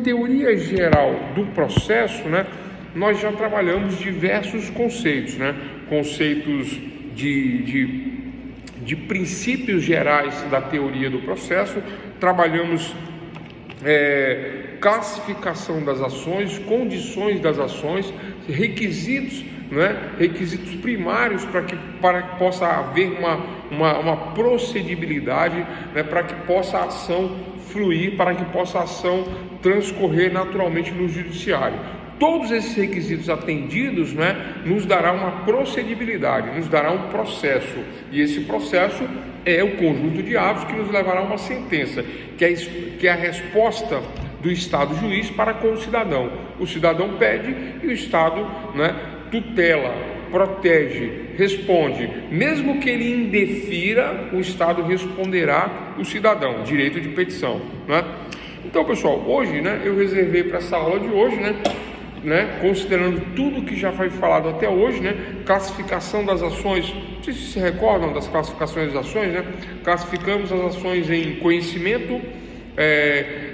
teoria geral do processo, né, nós já trabalhamos diversos conceitos, né, conceitos de princípios gerais da teoria do processo, trabalhamos classificação das ações, condições das ações, requisitos, né, requisitos primários para que possa haver uma procedibilidade, né, para que possa a ação fluir, para que possa a ação transcorrer naturalmente no judiciário. Todos esses requisitos atendidos, né, nos dará uma procedibilidade, nos dará um processo, e esse processo é o conjunto de atos que nos levará a uma sentença, que é a resposta do Estado juiz para com o cidadão. O cidadão pede e o Estado, né, tutela, protege, responde. Mesmo que ele indefira, o Estado responderá o cidadão, direito de petição, né? Então, pessoal, hoje, né, eu reservei para essa aula de hoje, né, considerando tudo que já foi falado até hoje, né, classificação das ações. Não sei se se recordam das classificações das ações, né? Classificamos as ações em conhecimento,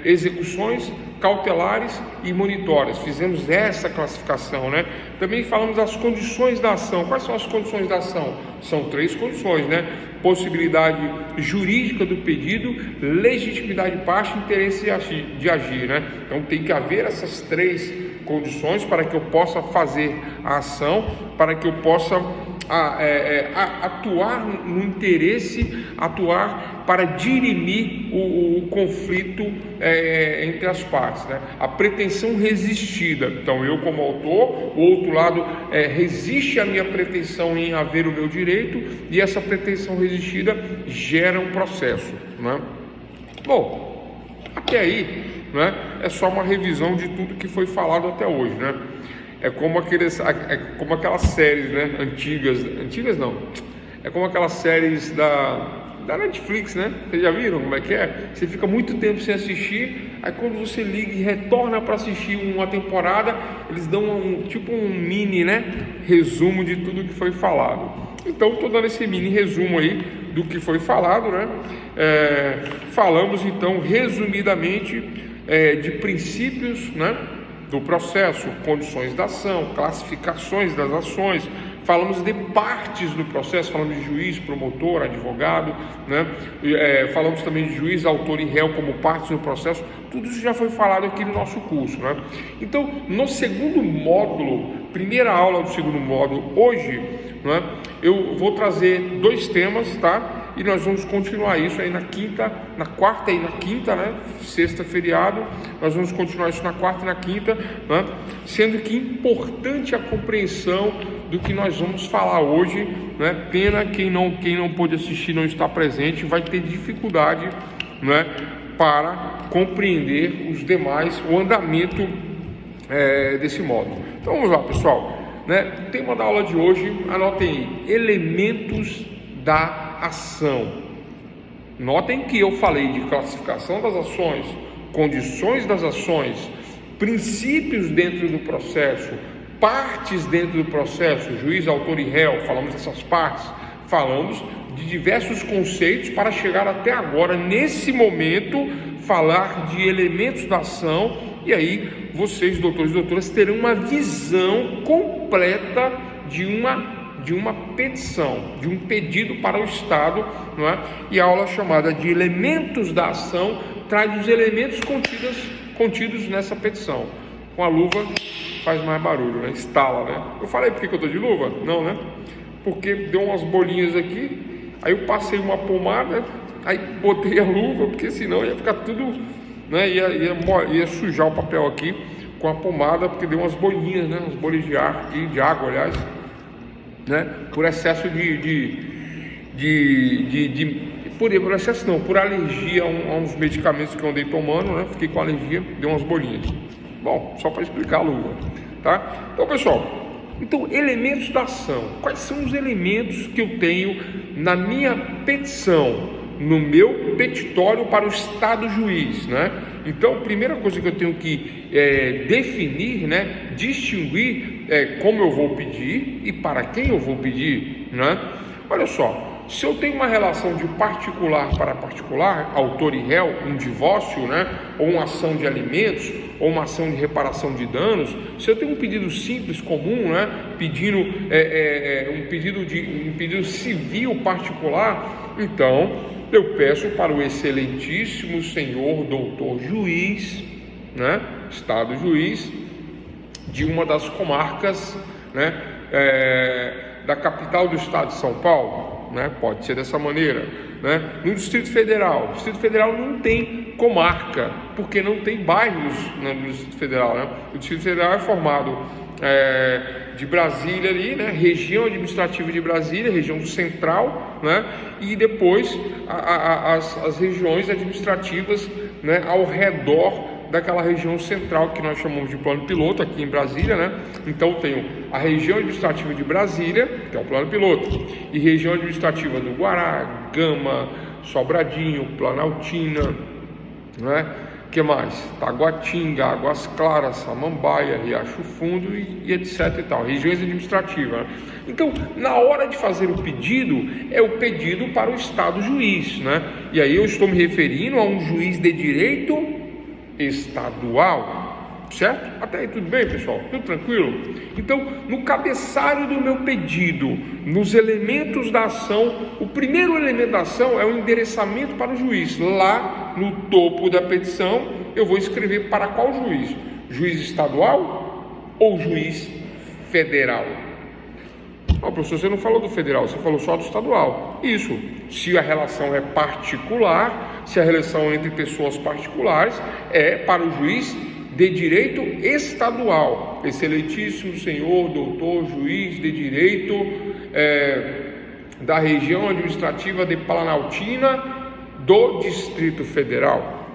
execuções, cautelares e monitórias. Fizemos essa classificação, né? Também falamos das condições da ação. Quais são as condições da ação? São 3 condições, né? Possibilidade jurídica do pedido, legitimidade de parte e interesse de agir, né? Então tem que haver essas 3 condições para que eu possa fazer a ação, para que eu possa atuar no interesse, atuar para dirimir o conflito entre as partes, né? A pretensão resistida. Então eu, como autor, o outro lado resiste à minha pretensão em haver o meu direito, e essa pretensão resistida gera um processo, né? Bom, até aí, né, é só uma revisão de tudo que foi falado até hoje, né? É como aquelas séries, né, antigas não, é como aquelas séries da Netflix, né? Vocês já viram como é que é? Você fica muito tempo sem assistir, aí quando você liga e retorna para assistir uma temporada, eles dão um mini, né, resumo de tudo que foi falado. Então estou dando esse mini resumo aí do que foi falado, né? Falamos então resumidamente de princípios, né, do processo, condições da ação, classificações das ações. Falamos de partes do processo, falamos de juiz, promotor, advogado, né? Falamos também de juiz, autor e réu como partes do processo. Tudo isso já foi falado aqui no nosso curso, né? Então, no segundo módulo, primeira aula do segundo módulo, hoje, né, eu vou trazer 2 temas, tá? E nós vamos continuar isso aí na quarta e na quinta, né? Sexta feriado, nós vamos continuar isso na quarta e na quinta, né? Sendo que importante a compreensão do que nós vamos falar hoje, né? Pena quem não pôde assistir, não está presente, vai ter dificuldade, né, para compreender os demais, o andamento desse módulo. Então vamos lá, pessoal, né? O tema da aula de hoje, anotem aí, elementos da ação. Notem que eu falei de classificação das ações, condições das ações, princípios dentro do processo, partes dentro do processo, juiz, autor e réu. Falamos dessas partes, falamos de diversos conceitos para chegar até agora, nesse momento, falar de elementos da ação. E aí vocês, doutores e doutoras, terão uma visão completa de uma petição, de um pedido para o Estado, não é? E a aula chamada de elementos da ação traz os elementos contidos nessa petição. Com a luva faz mais barulho, né? Estala, né? Eu falei por que eu estou de luva? Não, né? Porque deu umas bolinhas aqui, aí eu passei uma pomada, aí botei a luva, porque senão ia ficar tudo, né? Ia sujar o papel aqui com a pomada, porque deu umas bolinhas, né? Umas bolhas de ar, de água, aliás, né? Por excesso por excesso não, por alergia a uns medicamentos que eu andei tomando, né? Fiquei com alergia, deu umas bolinhas. Bom, só para explicar a luva, tá? Então, pessoal, elementos da ação. Quais são os elementos que eu tenho na minha petição, no meu petitório para o Estado juiz, né? Então, a primeira coisa que eu tenho que definir, né, distinguir como eu vou pedir e para quem eu vou pedir, né? Olha só, se eu tenho uma relação de particular para particular, autor e réu, um divórcio, né, ou uma ação de alimentos, ou uma ação de reparação de danos, se eu tenho um pedido simples, comum, né, pedindo um pedido civil particular, então eu peço para o excelentíssimo senhor doutor juiz, né, estado juiz de uma das comarcas, né, da capital do estado de São Paulo, né, pode ser dessa maneira, né, no Distrito Federal. O Distrito Federal não tem comarca, porque não tem bairros no Distrito Federal, né? O Distrito Federal é formado de Brasília ali, né, região administrativa de Brasília, região central, né, e depois as regiões administrativas, né, ao redor daquela região central que nós chamamos de plano piloto aqui em Brasília, né? Então tenho a região administrativa de Brasília, que é o plano piloto, e região administrativa do Guará, Gama, Sobradinho, Planaltina, né? Que mais? Taguatinga, Águas Claras, Samambaia, Riacho Fundo e etc e tal, regiões administrativas, né? Então, na hora de fazer o pedido, é o pedido para o estado juiz, né? E aí eu estou me referindo a um juiz de direito estadual, certo? Até aí tudo bem, pessoal? Tudo tranquilo? Então, no cabeçalho do meu pedido, nos elementos da ação, o primeiro elemento da ação é o endereçamento para o juiz. Lá no topo da petição, eu vou escrever para qual juiz? Juiz estadual ou juiz federal? Não, professor, você não falou do federal, você falou só do estadual. Isso, se a relação é particular, se a relação entre pessoas particulares, é para o juiz de direito estadual. Excelentíssimo senhor, doutor, juiz de direito da região administrativa de Planaltina do Distrito Federal,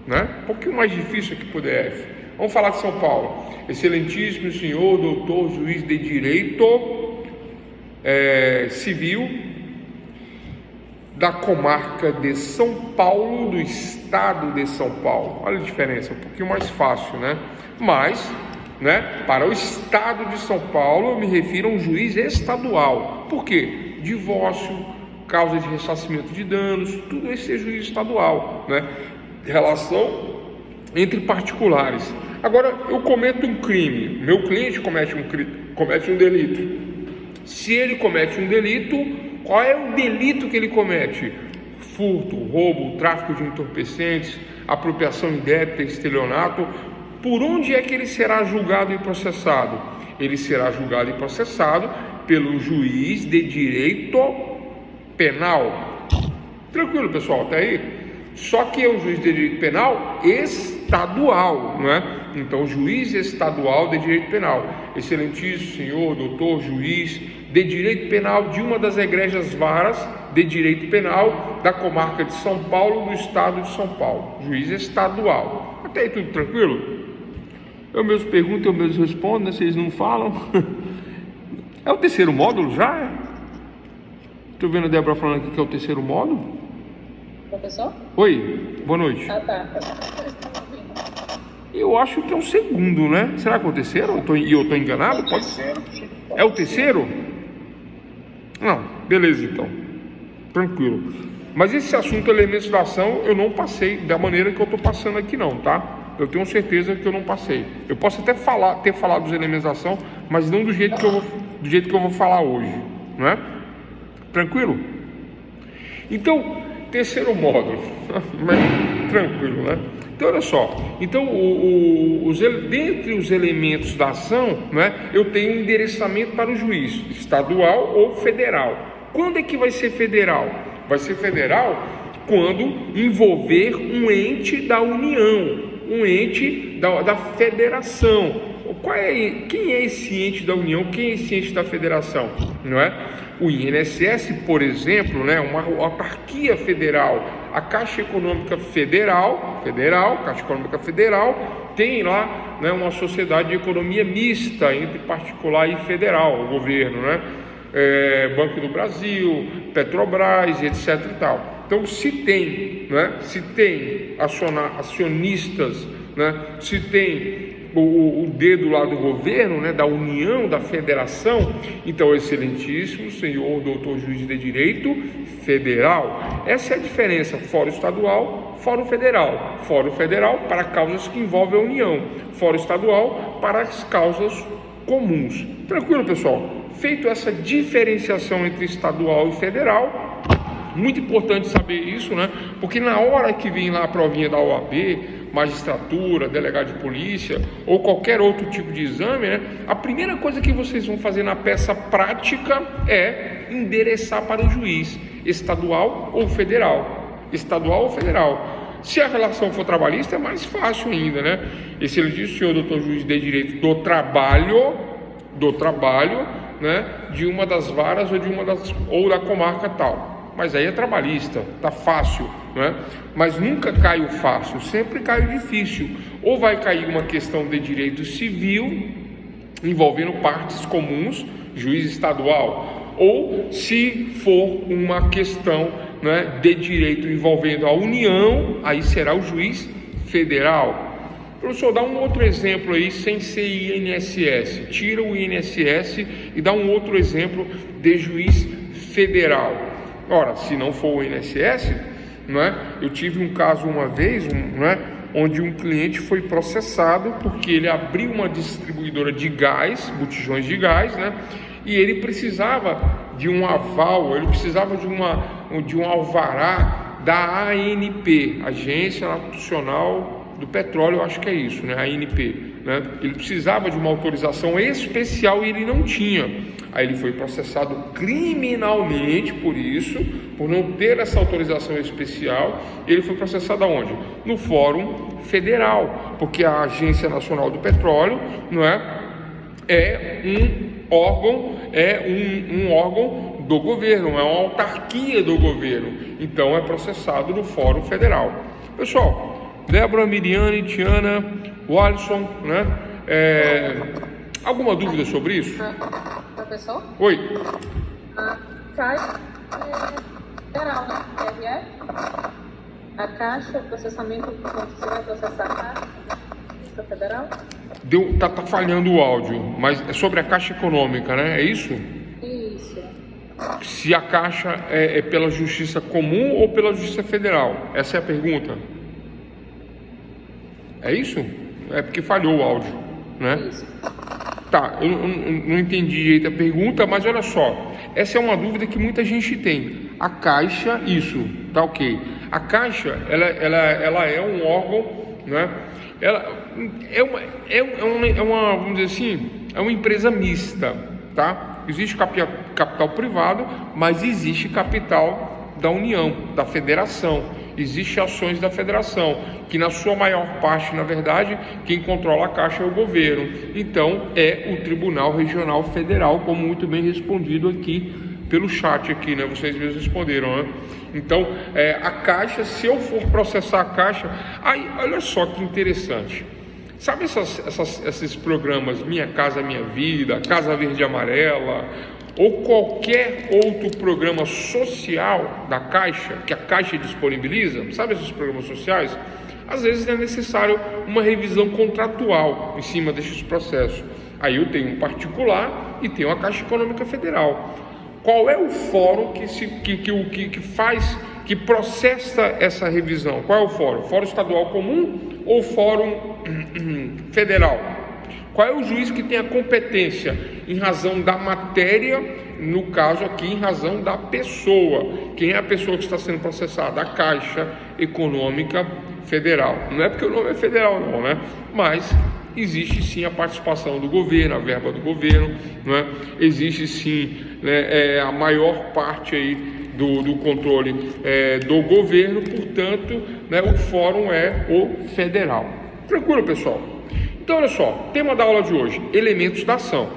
né? Um pouquinho mais difícil aqui para o DF. Vamos falar de São Paulo. Excelentíssimo senhor, doutor, juiz de direito civil da comarca de São Paulo, do estado de São Paulo. Olha a diferença, um pouquinho mais fácil, né? Mas, né, para o estado de São Paulo, eu me refiro a um juiz estadual. Por quê? Divórcio, causa de ressarcimento de danos, tudo isso é juiz estadual, né? Relação entre particulares. Agora, eu cometo um crime, meu cliente comete um delito. Se ele comete um delito, qual é o delito que ele comete? Furto, roubo, tráfico de entorpecentes, apropriação indébita, estelionato. Por onde é que ele será julgado e processado? Ele será julgado e processado pelo juiz de direito penal. Tranquilo, pessoal, até aí? Só que é um juiz de direito penal estadual, não é? Então, juiz estadual de direito penal. Excelentíssimo senhor, doutor, juiz de direito penal de uma das egrégias varas de direito penal da comarca de São Paulo, do estado de São Paulo. Juiz estadual. Até aí tudo tranquilo? Eu mesmo pergunto, eu mesmo respondo, né? Vocês não falam. É o terceiro módulo já? Estou vendo a Débora falando aqui que é o terceiro módulo. Professor? Oi, boa noite. Ah, tá. Eu acho que é o segundo, né? Será que é o terceiro? Eu estou enganado? Pode ser. É o terceiro? Não, beleza então. Tranquilo. Mas esse assunto, elementos da ação, eu não passei da maneira que eu estou passando aqui não, tá? Eu tenho certeza que eu não passei. Eu posso até ter falado dos elementos da ação, mas não do jeito que eu vou falar hoje, não é? Tranquilo? Então, terceiro módulo, mas tranquilo, né? Então, olha só. Então, dentre os elementos da ação, né, eu tenho um endereçamento para o juiz, estadual ou federal. Quando é que vai ser federal? Vai ser federal quando envolver um ente da União, um ente da federação. Quem é esse ente da União? Quem é esse ente da federação? Não é? O INSS, por exemplo, né, uma autarquia federal, a Caixa Econômica Federal, Caixa Econômica Federal, tem lá, né, uma sociedade de economia mista entre particular e federal, o governo, né? Banco do Brasil, Petrobras, etc. e tal. Então, se tem acionistas, né, se tem o dedo lá do governo, né, da União, da Federação, então, excelentíssimo senhor doutor juiz de direito federal. Essa é a diferença, fora estadual, Fórum Federal. Fórum Federal para causas que envolvem a União. Fórum Estadual para as causas comuns. Tranquilo, pessoal? Feito essa diferenciação entre estadual e federal, muito importante saber isso, né? Porque na hora que vem lá a provinha da OAB, magistratura, delegado de polícia ou qualquer outro tipo de exame, né? A primeira coisa que vocês vão fazer na peça prática é endereçar para o juiz estadual ou federal. Estadual ou federal. Se a relação for trabalhista, é mais fácil ainda, né? E se ele diz, senhor doutor juiz de direito do trabalho, né? De uma das varas ou da comarca tal. Mas aí é trabalhista, tá fácil, né? Mas nunca cai o fácil, sempre cai o difícil. Ou vai cair uma questão de direito civil, envolvendo partes comuns, juiz estadual, ou se for uma questão, né, de direito envolvendo a União, aí será o juiz federal. Professor, dá um outro exemplo aí sem ser INSS. Tira o INSS e dá um outro exemplo de juiz federal. Ora, se não for o INSS, não é? Eu tive um caso uma vez, não é? Onde um cliente foi processado porque ele abriu uma distribuidora de gás, botijões de gás, né? E ele precisava de um aval, ele precisava de um alvará da ANP, Agência Nacional do Petróleo, eu acho que é isso, né? ANP, né? Ele precisava de uma autorização especial e ele não tinha. Aí ele foi processado criminalmente por isso, por não ter essa autorização especial. Ele foi processado aonde? No Fórum Federal, porque a Agência Nacional do Petróleo, não é um órgão do governo, é uma autarquia do governo. Então é processado no Fórum Federal. Pessoal, Débora, Miriane, Tiana, Walisson, né? Alguma dúvida sobre isso? Professor? Oi. A Caixa Federal, né? TRE? A Caixa, processamento, você vai processar a Caixa Federal? Tá falhando o áudio, mas é sobre a Caixa Econômica, né? É isso? Isso. Se a Caixa é pela Justiça Comum ou pela Justiça Federal? Essa é a pergunta. É isso? É porque falhou o áudio, né? Isso. Tá, eu não entendi direito a pergunta, mas olha só, essa é uma dúvida que muita gente tem. A Caixa, isso, tá ok. A Caixa, ela é um órgão, né? Ela é uma, vamos dizer assim, é uma empresa mista, tá? Existe capital privado, mas existe capital da União, da Federação. Existem ações da Federação, que na sua maior parte, na verdade, quem controla a Caixa é o governo. Então, é o Tribunal Regional Federal, como muito bem respondido aqui pelo chat aqui, né? Vocês mesmos responderam, né? Então, a Caixa, se eu for processar a Caixa, aí, olha só que interessante. Sabe esses programas Minha Casa Minha Vida, Casa Verde e Amarela, ou qualquer outro programa social da Caixa, que a Caixa disponibiliza, sabe esses programas sociais? Às vezes é necessário uma revisão contratual em cima desses processos. Aí eu tenho um particular e tenho a Caixa Econômica Federal. Qual é o fórum que processa essa revisão? Qual é o fórum? Fórum Estadual Comum ou Fórum Federal? Qual é o juiz que tem a competência em razão da matéria, no caso aqui em razão da pessoa? Quem é a pessoa que está sendo processada? A Caixa Econômica Federal. Não é porque o nome é federal não, né? Mas existe sim a participação do governo, a verba do governo, né? Existe sim, né, a maior parte aí do controle do governo, portanto, né, o fórum é o federal. Tranquilo, pessoal? Então, olha só, tema da aula de hoje, elementos da ação.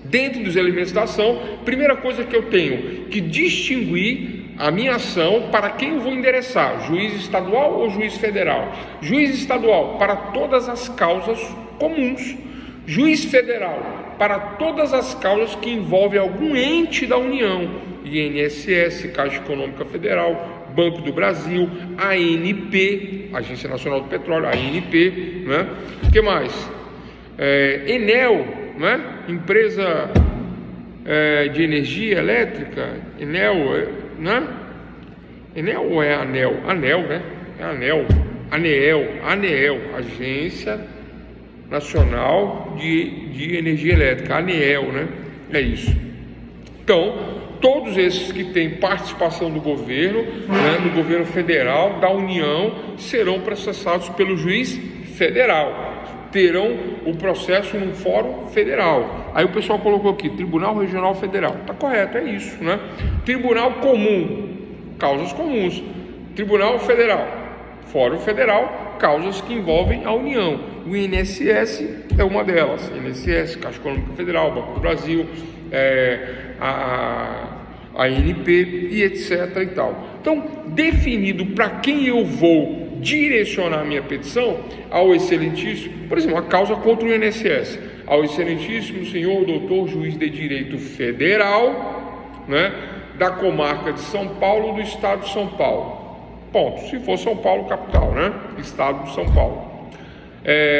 Dentro dos elementos da ação, primeira coisa que eu tenho que distinguir a minha ação para quem eu vou endereçar, juiz estadual ou juiz federal. Juiz estadual para todas as causas comuns, juiz federal para todas as causas que envolvem algum ente da União, INSS, Caixa Econômica Federal, Banco do Brasil, ANP, Agência Nacional do Petróleo, ANP, né? O que mais? Enel, né? Empresa de energia elétrica, Enel, né? Enel ou é Anel? Anel, né? ANEEL, Agência Nacional de Energia Elétrica, ANEEL, né? É isso. Então, todos esses que têm participação do governo, né, do governo federal, da União, serão processados pelo juiz federal. Terão o processo num fórum federal. Aí o pessoal colocou aqui, Tribunal Regional Federal. Tá correto, é isso, né? Tribunal Comum, causas comuns. Tribunal Federal, Fórum Federal, causas que envolvem a União. O INSS é uma delas. INSS, Caixa Econômica Federal, Banco do Brasil, a ANP e etc. e tal. Então, definido para quem eu vou direcionar a minha petição, ao excelentíssimo, por exemplo, a causa contra o INSS, ao excelentíssimo senhor doutor juiz de direito federal, né, da comarca de São Paulo, do estado de São Paulo. Ponto. Se for São Paulo, capital, né? Estado de São Paulo.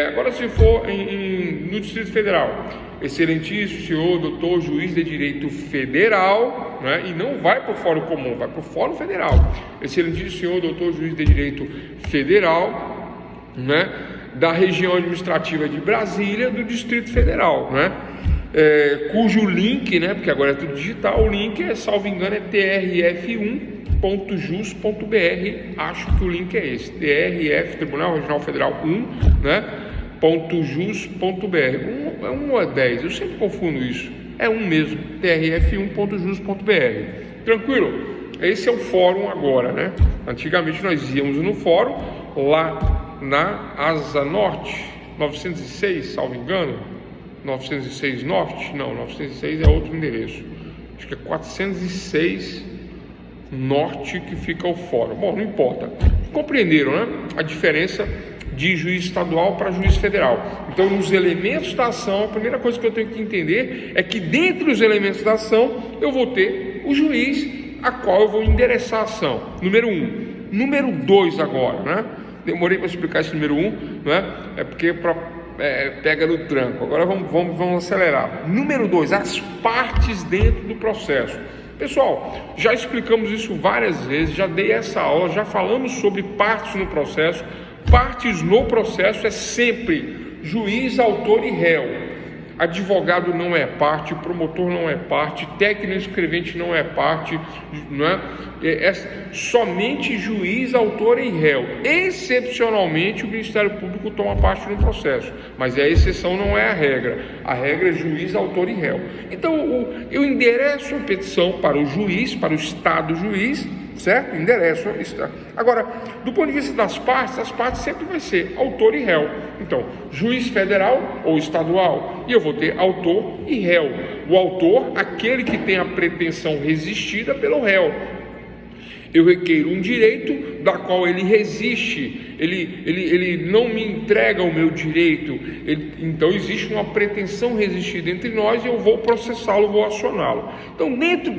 Agora, se for no Distrito Federal, excelentíssimo senhor doutor juiz de direito federal, né? E não vai para o Fórum Comum, vai para o Fórum Federal. Excelentíssimo senhor doutor juiz de direito federal, né? Da região administrativa de Brasília, do Distrito Federal, né? Cujo link, né? Porque agora é tudo digital, o link é, salvo engano, é trf1.jus.br, acho que o link é esse, TRF, Tribunal Regional Federal 1, né, .jus.br, é 1 ou é 10, eu sempre confundo isso, é 1 mesmo, trf1.jus.br, tranquilo? Esse é o fórum agora, né? Antigamente nós íamos no fórum, lá na Asa Norte, 906, salvo engano, 906 Norte, não, 906 é outro endereço, acho que é 406 Norte que fica o fórum. Bom, não importa. Compreenderam, né? A diferença de juiz estadual para juiz federal. Então, nos elementos da ação, a primeira coisa que eu tenho que entender é que dentre os elementos da ação, eu vou ter o juiz a qual eu vou endereçar a ação. Número 1. Número 2 agora, né? Demorei para explicar esse número 1, né? É porque pega no tranco. Agora vamos acelerar. Número 2, as partes dentro do processo. Pessoal, já explicamos isso várias vezes, já dei essa aula, já falamos sobre partes no processo. Partes no processo é sempre juiz, autor e réu. Advogado não é parte, promotor não é parte, técnico escrevente não é parte, né? É somente juiz, autor e réu. Excepcionalmente, o Ministério Público toma parte no processo, mas a exceção não é a regra. A regra é juiz, autor e réu. Então, eu endereço a petição para o juiz, para o Estado juiz, certo? Endereço. Agora, do ponto de vista das partes, as partes sempre vai ser autor e réu. Então, juiz federal ou estadual, e eu vou ter autor e réu. O autor, aquele que tem a pretensão resistida pelo réu. Eu requeiro um direito da qual ele resiste, ele não me entrega o meu direito, então existe uma pretensão resistida entre nós e eu vou processá-lo, vou acioná-lo. Então,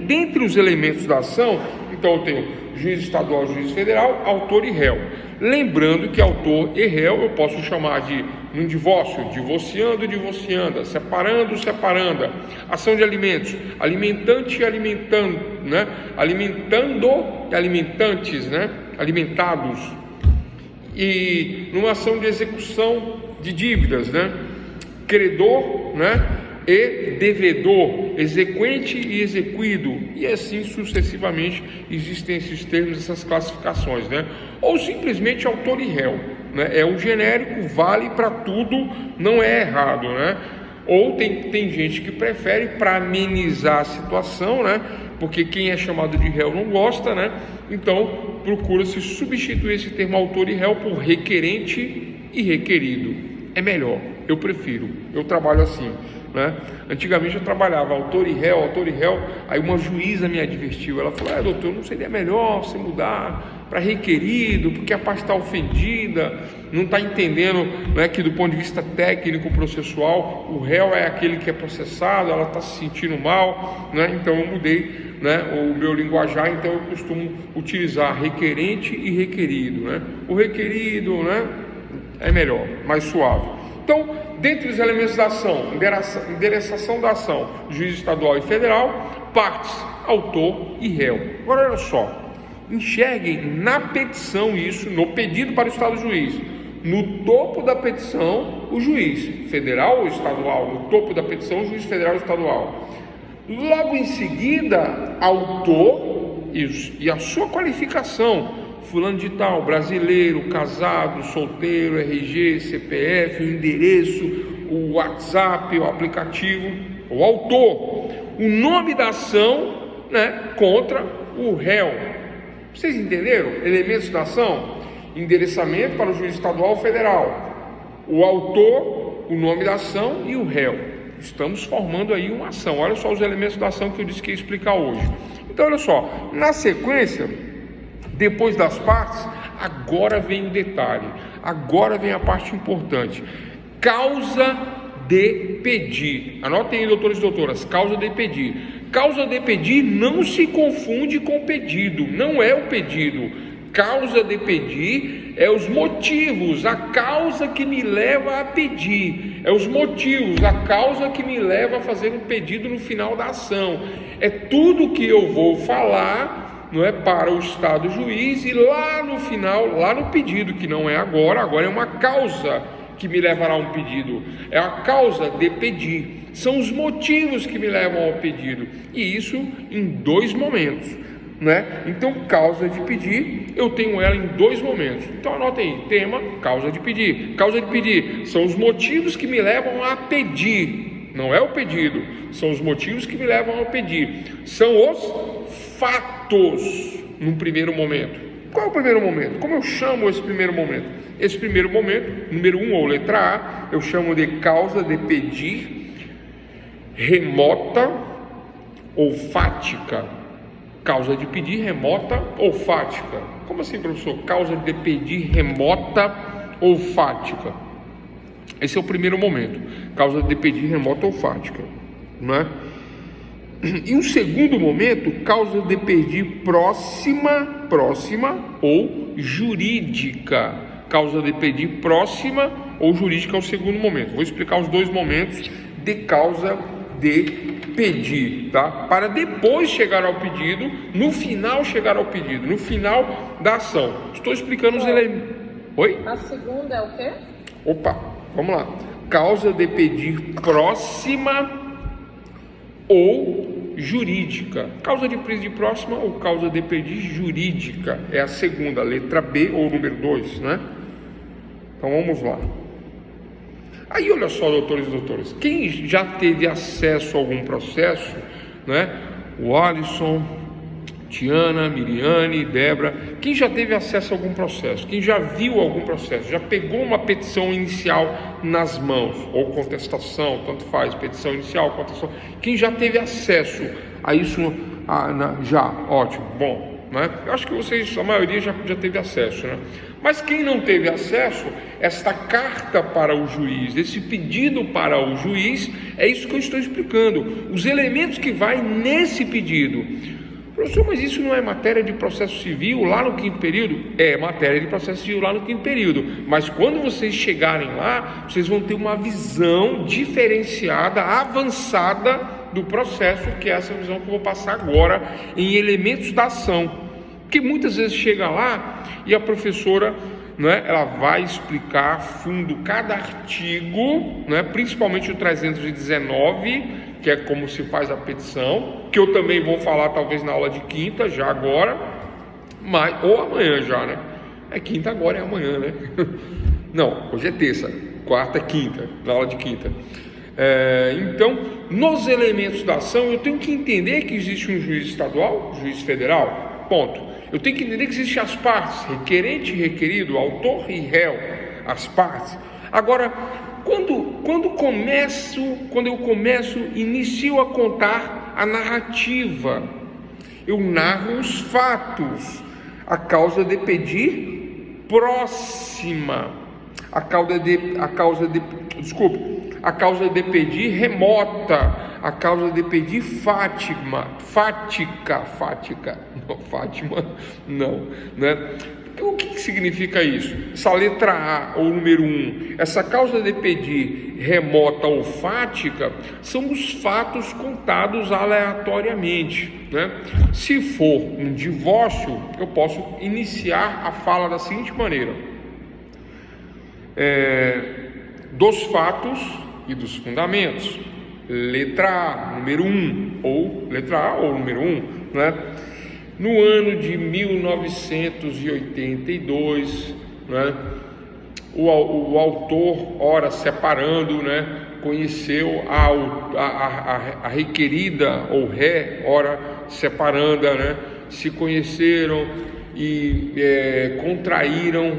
dentre os elementos da ação, então eu tenho juiz estadual, juiz federal, autor e réu. Lembrando que autor e réu eu posso chamar de, num divórcio, divorciando e divorcianda, separando, separanda, ação de alimentos, alimentante e alimentando, né? Alimentando e alimentantes, né? Alimentados. E numa ação de execução de dívidas, né? Credor, né? E devedor, exequente e exequido, e assim sucessivamente. Existem esses termos, essas classificações, né? Ou simplesmente autor e réu, né? É um genérico, vale para tudo, não é errado, né? Ou tem gente que prefere, para amenizar a situação, né? Porque quem é chamado de réu não gosta, né? Então procura-se substituir esse termo autor e réu por requerente e requerido. É melhor, eu prefiro, eu trabalho assim, né? Antigamente eu trabalhava autor e réu, aí uma juíza me advertiu, ela falou, doutor, não seria melhor você mudar para requerido, porque a parte está ofendida, não está entendendo, né, que do ponto de vista técnico processual, o réu é aquele que é processado, ela está se sentindo mal, né? Então eu mudei, né, o meu linguajar, então eu costumo utilizar requerente e requerido, né? O requerido, né, é melhor, mais suave. Então, dentre os elementos da ação, endereçação da ação, juiz estadual e federal, partes, autor e réu. Agora olha só, enxerguem na petição isso, no pedido para o Estado juiz. No topo da petição, o juiz federal ou estadual. No topo da petição, o juiz federal ou estadual. Logo em seguida, autor e a sua qualificação. Fulano de tal, brasileiro, casado, solteiro, RG, CPF, o endereço, o WhatsApp, o aplicativo, o autor, o nome da ação, né, contra o réu. Vocês entenderam? Elementos da ação: endereçamento para o juiz estadual ou federal, o autor, o nome da ação e o réu. Estamos formando aí uma ação. Olha só os elementos da ação que eu disse que ia explicar hoje. Então, olha só, na sequência, depois das partes, agora vem o detalhe, agora vem a parte importante: causa de pedir. Anotem aí, doutores e doutoras, causa de pedir. Causa de pedir não se confunde com pedido, não é o pedido. Causa de pedir é os motivos, a causa que me leva a pedir, é os motivos, a causa que me leva a fazer um pedido no final da ação. É tudo que eu vou falar, não é, para o Estado juiz, e lá no final, lá no pedido, que não é agora é uma causa que me levará a um pedido, é a causa de pedir, são os motivos que me levam ao pedido, e isso em dois momentos, né? Então, causa de pedir, eu tenho ela em dois momentos. Então, anotem aí, tema, causa de pedir. Causa de pedir são os motivos que me levam a pedir, não é o pedido, são os motivos que me levam a pedir, são os fatos num primeiro momento. Qual é o primeiro momento? Como eu chamo esse primeiro momento? Esse primeiro momento, número 1 ou letra A, eu chamo de causa de pedir remota ou fática. Causa de pedir remota ou fática. Como assim, professor? Causa de pedir remota ou fática. Esse é o primeiro momento. Causa de pedir remota ou fática, não é? E o segundo momento, causa de pedir próxima ou jurídica. Causa de pedir próxima ou jurídica é o segundo momento. Vou explicar os dois momentos de causa de pedir, tá? Para depois chegar ao pedido, no final chegar ao pedido, no final da ação. Estou explicando os elementos. Oi? A segunda é o quê? Opa, vamos lá. Causa de pedir próxima ou jurídica. Causa de pedir próxima ou causa de pedir jurídica é a segunda, letra B ou número 2, né? Então vamos lá. Aí olha só, doutores e doutoras, quem já teve acesso a algum processo, né? O Alisson, Tiana, Miriane, Débora, quem já teve acesso a algum processo, quem já viu algum processo, já pegou uma petição inicial nas mãos, ou contestação, tanto faz, petição inicial, contestação, quem já teve acesso a isso, já, ótimo, bom, né? Eu acho que vocês, a maioria já teve acesso, né? Mas quem não teve acesso, esta carta para o juiz, esse pedido para o juiz, é isso que eu estou explicando, os elementos que vai nesse pedido. Professor, mas isso não é matéria de processo civil lá no quinto período? É matéria de processo civil lá no quinto período, mas quando vocês chegarem lá, vocês vão ter uma visão diferenciada, avançada do processo, que é essa visão que eu vou passar agora em elementos da ação. Porque muitas vezes chega lá e a professora, né, ela vai explicar a fundo cada artigo, né, principalmente o 319, que é como se faz a petição, que eu também vou falar talvez na aula de quinta, já agora, mas, ou amanhã já, né? É quinta agora, é amanhã, né? Não, hoje é terça, quarta é quinta, na aula de quinta. Então, nos elementos da ação, eu tenho que entender que existe um juiz estadual, juiz federal, ponto. Eu tenho que entender que existem as partes, requerente e requerido, autor e réu, as partes. Agora, quando eu começo, inicio a contar a narrativa, eu narro os fatos, a causa de pedir próxima, a causa de pedir remota, a causa de pedir fática, não, Fátima, não, né? O que significa isso? Essa letra A, ou número 1, essa causa de pedir remota ou fática, são os fatos contados aleatoriamente, né? Se for um divórcio, eu posso iniciar a fala da seguinte maneira: dos fatos e dos fundamentos. Letra A, número 1, ou letra A, ou número 1, né? No ano de 1982, né, o autor, ora separando, né, conheceu a requerida, ou ré, ora separanda, né, se conheceram e contraíram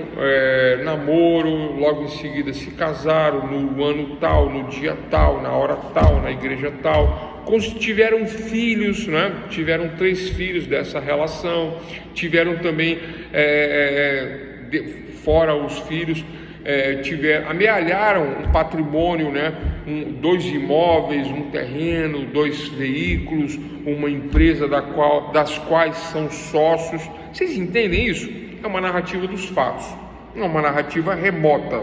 namoro, logo em seguida se casaram no ano tal, no dia tal, na hora tal, na igreja tal. Tiveram filhos, né? Tiveram 3 filhos dessa relação, tiveram também, fora os filhos, amealharam um patrimônio, né? 2 imóveis, um terreno, 2 veículos, uma empresa das quais são sócios. Vocês entendem isso? É uma narrativa dos fatos, é uma narrativa remota.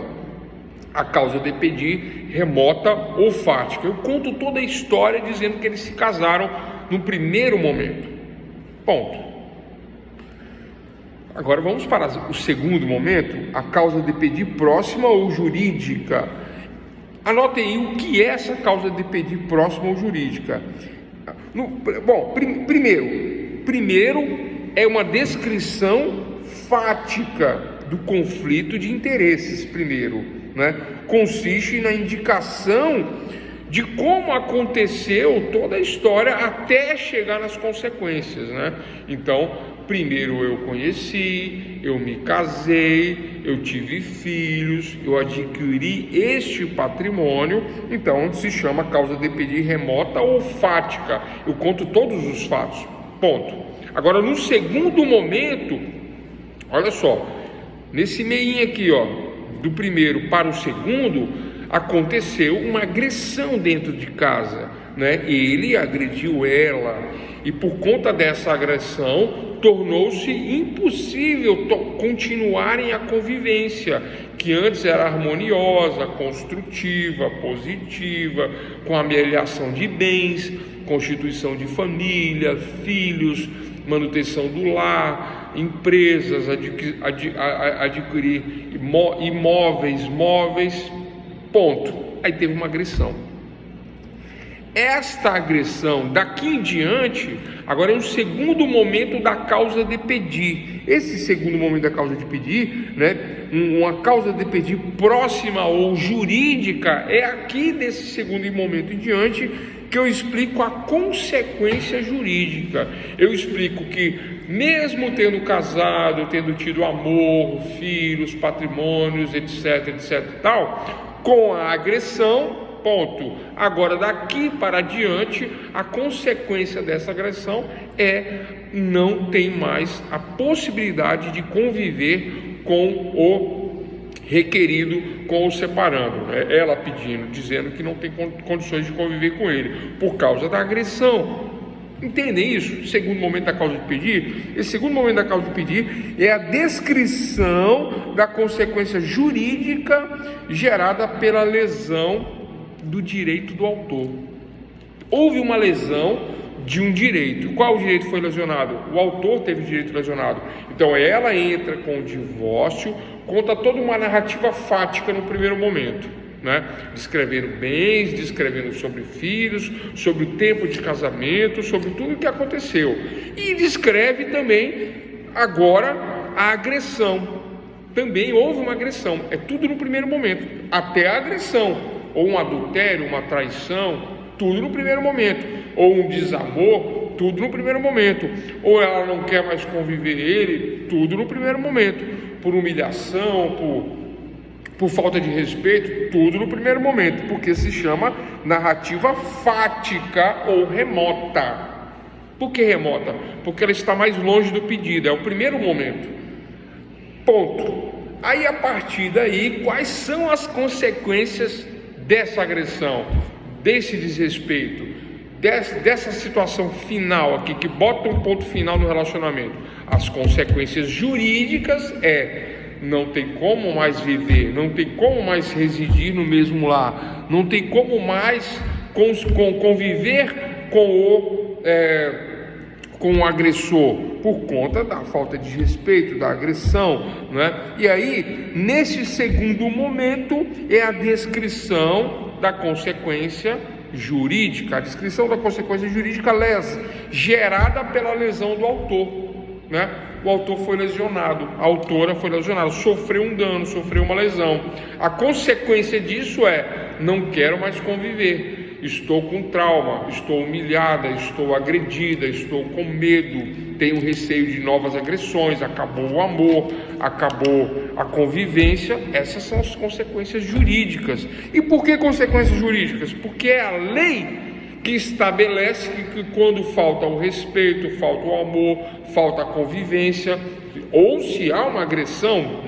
A causa de pedir remota ou fática. Eu conto toda a história dizendo que eles se casaram no primeiro momento. Ponto. Agora vamos para o segundo momento, a causa de pedir próxima ou jurídica. Anotem aí o que é essa causa de pedir próxima ou jurídica. Primeiro é uma descrição fática do conflito de interesses, né? Consiste na indicação de como aconteceu toda a história até chegar nas consequências, né? Então, primeiro eu conheci, eu me casei, eu tive filhos, eu adquiri este patrimônio, então se chama causa de pedir remota ou fática. Eu conto todos os fatos, ponto. Agora, no segundo momento, olha só, nesse meinho aqui, ó, do primeiro para o segundo, aconteceu uma agressão dentro de casa, né? Ele agrediu ela e por conta dessa agressão tornou-se impossível continuarem a convivência, que antes era harmoniosa, construtiva, positiva, com amealhação de bens, constituição de família, filhos, manutenção do lar, empresas, adquirir imóveis, móveis, ponto. Aí teve uma agressão. Esta agressão, daqui em diante, agora é um segundo momento da causa de pedir. Esse segundo momento da causa de pedir, né, uma causa de pedir próxima ou jurídica, é aqui desse segundo momento em diante que eu explico a consequência jurídica. Eu explico que mesmo tendo casado, tendo tido amor, filhos, patrimônios, etc, etc e tal, com a agressão, ponto. Agora, daqui para adiante, a consequência dessa agressão não tem mais a possibilidade de conviver com o requerido, com o separando. Ela pedindo, dizendo que não tem condições de conviver com ele, por causa da agressão. Entendem isso? Segundo momento da causa de pedir. Esse segundo momento da causa de pedir é a descrição da consequência jurídica gerada pela lesão do direito do autor. Houve uma lesão de um direito. Qual direito foi lesionado? O autor teve direito lesionado. Então ela entra com o divórcio, conta toda uma narrativa fática no primeiro momento, né? Descrevendo bens, descrevendo sobre filhos, sobre o tempo de casamento, sobre tudo o que aconteceu. E descreve também agora a agressão. Também houve uma agressão. É tudo no primeiro momento, até a agressão. Ou um adultério, uma traição, tudo no primeiro momento. Ou um desamor, tudo no primeiro momento. Ou ela não quer mais conviver ele, tudo no primeiro momento. Por humilhação, por falta de respeito, tudo no primeiro momento. Porque se chama narrativa fática ou remota. Por que remota? Porque ela está mais longe do pedido, é o primeiro momento. Ponto. Aí a partir daí, quais são as consequências dessa agressão, desse desrespeito, dessa situação final aqui, que bota um ponto final no relacionamento, as consequências jurídicas não tem como mais viver, não tem como mais residir no mesmo lar, não tem como mais conviver com o agressor, por conta da falta de respeito, da agressão, não é? E aí, nesse segundo momento, é a descrição da consequência jurídica, a descrição da consequência jurídica gerada pela lesão do autor, né? O autor foi lesionado, a autora foi lesionada, sofreu um dano, sofreu uma lesão. A consequência disso não quero mais conviver, estou com trauma, estou humilhada, estou agredida, estou com medo, tenho receio de novas agressões, acabou o amor, acabou a convivência. Essas são as consequências jurídicas. E por que consequências jurídicas? Porque é a lei que estabelece que quando falta o respeito, falta o amor, falta a convivência, ou se há uma agressão,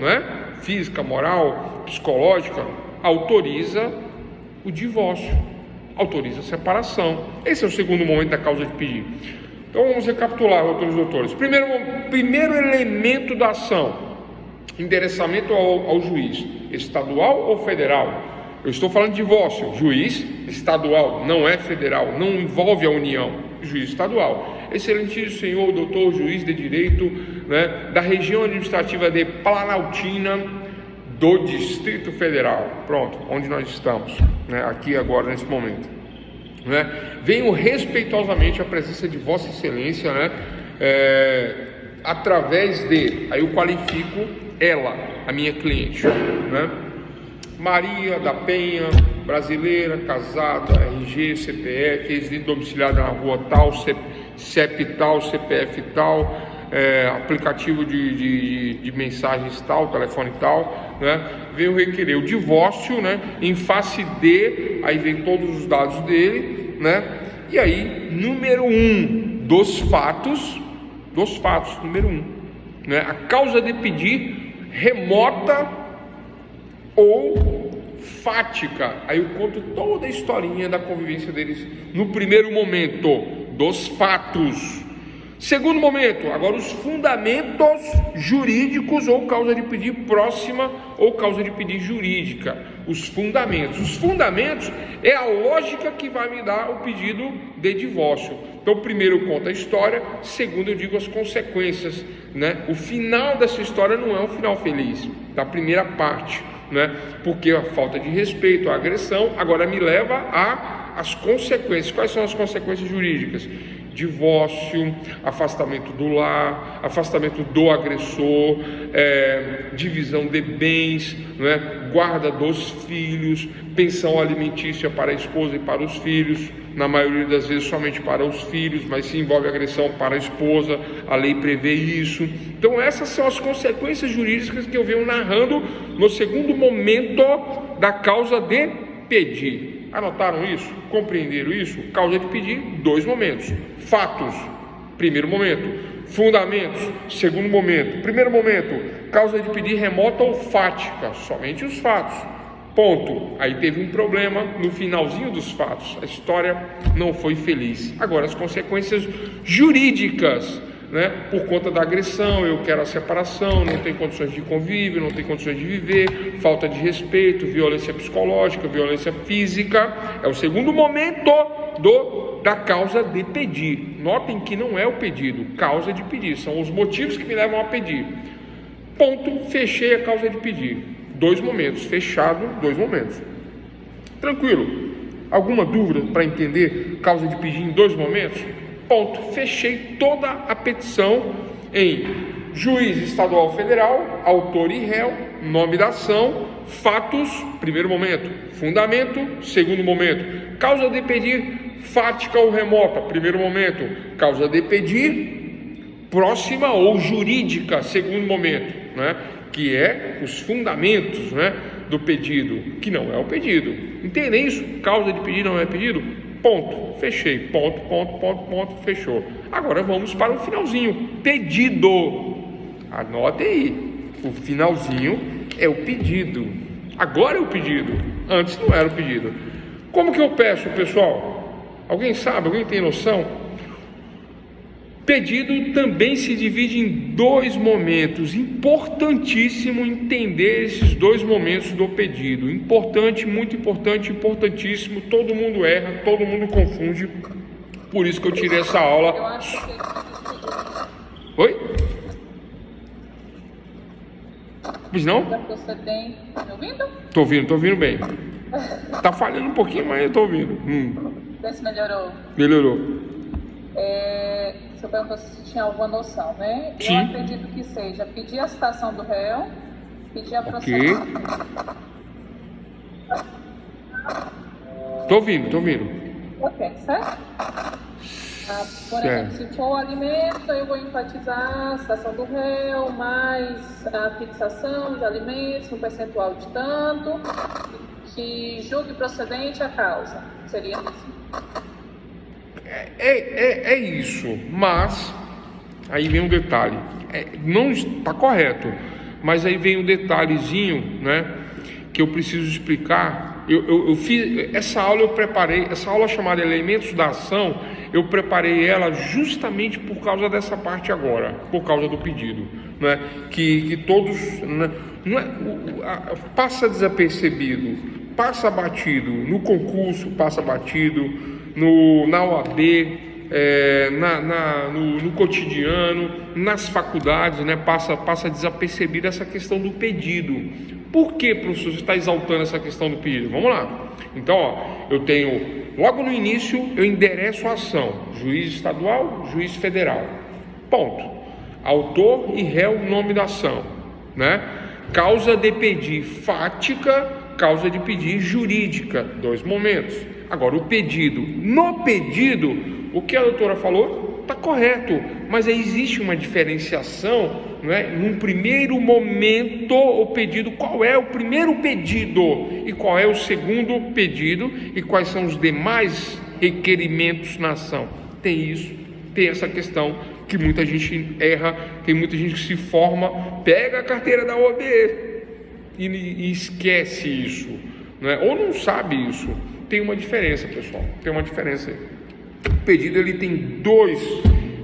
física, moral, psicológica, autoriza o divórcio, autoriza a separação. Esse é o segundo momento da causa de pedir. Então vamos recapitular, doutores. Primeiro elemento da ação: endereçamento ao juiz estadual ou federal. Eu estou falando de divórcio, juiz estadual, não é federal, não envolve a União, juiz estadual. Excelentíssimo senhor doutor juiz de direito, da região administrativa de Planaltina, do Distrito Federal, pronto, onde nós estamos, aqui agora nesse momento. Venho respeitosamente à presença de Vossa Excelência, através de, aí eu qualifico ela, a minha cliente, Maria da Penha, brasileira, casada, RG, CPF, residente domiciliada na rua tal, CEP tal, CPF tal, aplicativo de mensagens tal, telefone tal, veio requerer o divórcio, em face de, aí vem todos os dados dele, e aí, número 1 dos fatos, número 1, a causa de pedir remota ou fática. Aí eu conto toda a historinha da convivência deles no primeiro momento, dos fatos. Segundo momento, agora os fundamentos jurídicos ou causa de pedir próxima ou causa de pedir jurídica. Os fundamentos é a lógica que vai me dar o pedido de divórcio. Então primeiro eu conto a história, segundo eu digo as consequências, O final dessa história não é um final feliz, da primeira parte, porque a falta de respeito, a agressão, agora me leva às consequências. Quais são as consequências jurídicas? Divórcio, afastamento do lar, afastamento do agressor, divisão de bens, guarda dos filhos, pensão alimentícia para a esposa e para os filhos, na maioria das vezes somente para os filhos, mas se envolve agressão para a esposa, a lei prevê isso. Então essas são as consequências jurídicas que eu venho narrando no segundo momento da causa de pedir. Anotaram isso? Compreenderam isso? Causa de pedir, 2 momentos. Fatos, primeiro momento. Fundamentos, segundo momento. Primeiro momento, causa de pedir remota ou fática, somente os fatos. Ponto. Aí teve um problema no finalzinho dos fatos. A história não foi feliz. Agora as consequências jurídicas, por conta da agressão, eu quero a separação, não tem condições de convívio, não tem condições de viver, falta de respeito, violência psicológica, violência física. É o segundo momento da causa de pedir. Notem que não é o pedido, causa de pedir, são os motivos que me levam a pedir. Ponto, fechei a causa de pedir. 2 momentos, fechado, 2 momentos. Tranquilo? Alguma dúvida para entender causa de pedir em 2 momentos? Ponto, fechei toda a petição em juiz estadual federal, autor e réu, nome da ação, fatos, primeiro momento, fundamento, segundo momento, causa de pedir fática ou remota, primeiro momento, causa de pedir próxima ou jurídica, segundo momento, que é os fundamentos, do pedido, que não é o pedido. Entendem isso? Causa de pedir não é pedido? Ponto, fechei, ponto, fechou. Agora vamos para o finalzinho, pedido. Anote aí, o finalzinho é o pedido. Agora é o pedido, antes não era o pedido. Como que eu peço, pessoal? Alguém sabe? Alguém tem noção? Pedido também se divide em dois momentos. Importantíssimo entender esses dois momentos do pedido. Importante, muito importante, importantíssimo. Todo mundo erra, todo mundo confunde. Por isso que eu tirei essa aula. Eu acho que... Oi? Pois não? Você tem... Tá me ouvindo? Tô ouvindo bem. Tá falhando um pouquinho, mas eu tô ouvindo. Vê se melhorou. Melhorou. Você perguntou se tinha alguma noção, né? Sim. Eu acredito que seja pedir a citação do réu, pedir a Ok. processação. Tô ouvindo. Ok, certo? Por exemplo, se for o alimento, eu vou enfatizar a citação do réu, mais a fixação de alimentos no percentual de tanto, que julgue procedente a causa. Seria isso? É isso, mas aí vem um detalhe. Não está correto, mas aí vem um detalhezinho, né, que eu preciso explicar. Eu fiz essa aula, eu preparei essa aula chamada Elementos da Ação. Eu preparei ela justamente por causa dessa parte agora, por causa do pedido, né? Que todos, né, não é, passa desapercebido, passa batido no concurso, passa batido na OAB, no cotidiano, nas faculdades, né? Passa desapercebida essa questão do pedido. Por que, professor, você está exaltando essa questão do pedido? Vamos lá. Então, eu tenho, logo no início, eu endereço a ação, juiz estadual, juiz federal. Ponto. Autor e réu, nome da ação, né? Causa de pedir fática, causa de pedir jurídica, dois momentos. Agora, o pedido. No pedido, o que a doutora falou está correto, mas aí existe uma diferenciação, não é? Num primeiro momento, o pedido, qual é o primeiro pedido e qual é o segundo pedido e quais são os demais requerimentos na ação. Tem isso, tem essa questão que muita gente erra, tem muita gente que se forma, pega a carteira da OAB e esquece isso, não é? Ou não sabe isso. Tem uma diferença, pessoal, tem uma diferença aí. O pedido, ele tem dois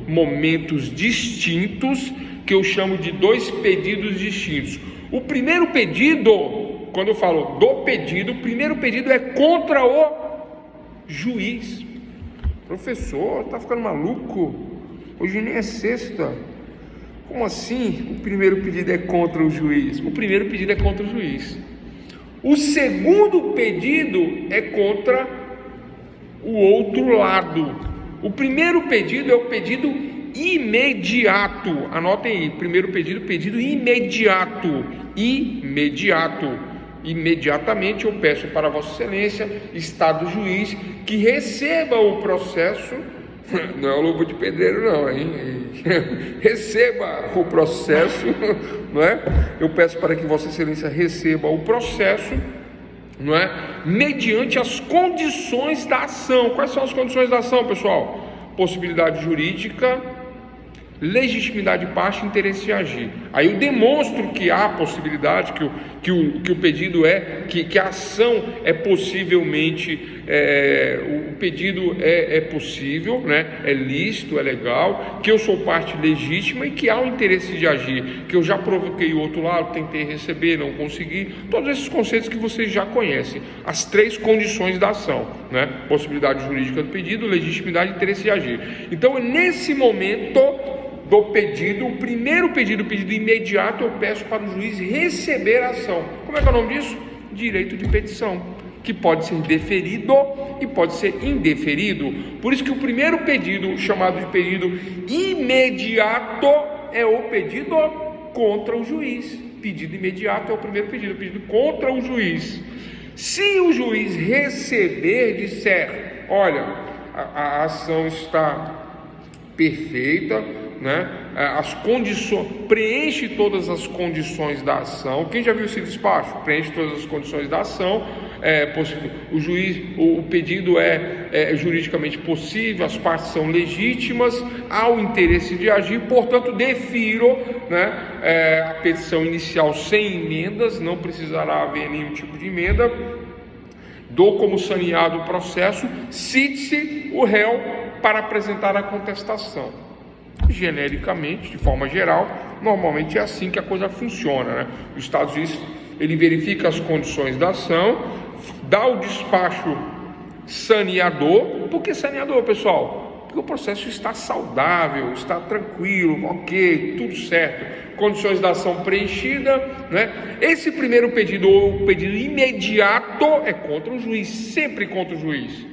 momentos distintos, que eu chamo de dois pedidos distintos. O primeiro pedido, quando eu falo do pedido, o primeiro pedido é contra o juiz. Professor, tá ficando maluco? Hoje nem é sexta. Como assim o primeiro pedido é contra o juiz? O primeiro pedido é contra o juiz. O segundo pedido é contra o outro lado. O primeiro pedido é o pedido imediato. Anotem aí, primeiro pedido imediato. Imediatamente eu peço para Vossa Excelência, Estado Juiz, que receba o processo. Não é o luva de pedreiro não, hein? Receba o processo, não é? Eu peço para que Vossa Excelência receba o processo, não é? Mediante as condições da ação. Quais são as condições da ação, pessoal? Possibilidade jurídica, legitimidade de parte e interesse de agir. Aí eu demonstro que há possibilidade, que o pedido que a ação é possivelmente, o pedido é possível, né? É lícito, é legal, que eu sou parte legítima e que há o interesse de agir, que eu já provoquei o outro lado, tentei receber, não consegui, todos esses conceitos que vocês já conhecem, as três condições da ação, né? Possibilidade jurídica do pedido, legitimidade e interesse de agir. Então, nesse momento do pedido, o primeiro pedido, o pedido imediato, eu peço para o juiz receber a ação. Como é que é o nome disso? Direito de petição, que pode ser deferido e pode ser indeferido. Por isso que o primeiro pedido, chamado de pedido imediato, é o pedido contra o juiz. Pedido imediato é o primeiro pedido contra o juiz. Se o juiz receber, disser, olha, a ação está perfeita, né? As condições, preenche todas as condições da ação. Quem já viu esse despacho? Preenche todas as condições da ação. O juiz, o pedido é juridicamente possível, as partes são legítimas, há o interesse de agir, portanto defiro, né, a petição inicial sem emendas, não precisará haver nenhum tipo de emenda. Dou como saneado o processo, cite-se o réu para apresentar a contestação. Genericamente, de forma geral, normalmente é assim que a coisa funciona, né? O Estado juiz, ele verifica as condições da ação, dá o despacho saneador. Por que saneador, pessoal? Porque o processo está saudável, está tranquilo, ok, tudo certo, condições da ação preenchida, né? Esse primeiro pedido, ou pedido imediato, é contra o juiz, sempre contra o juiz.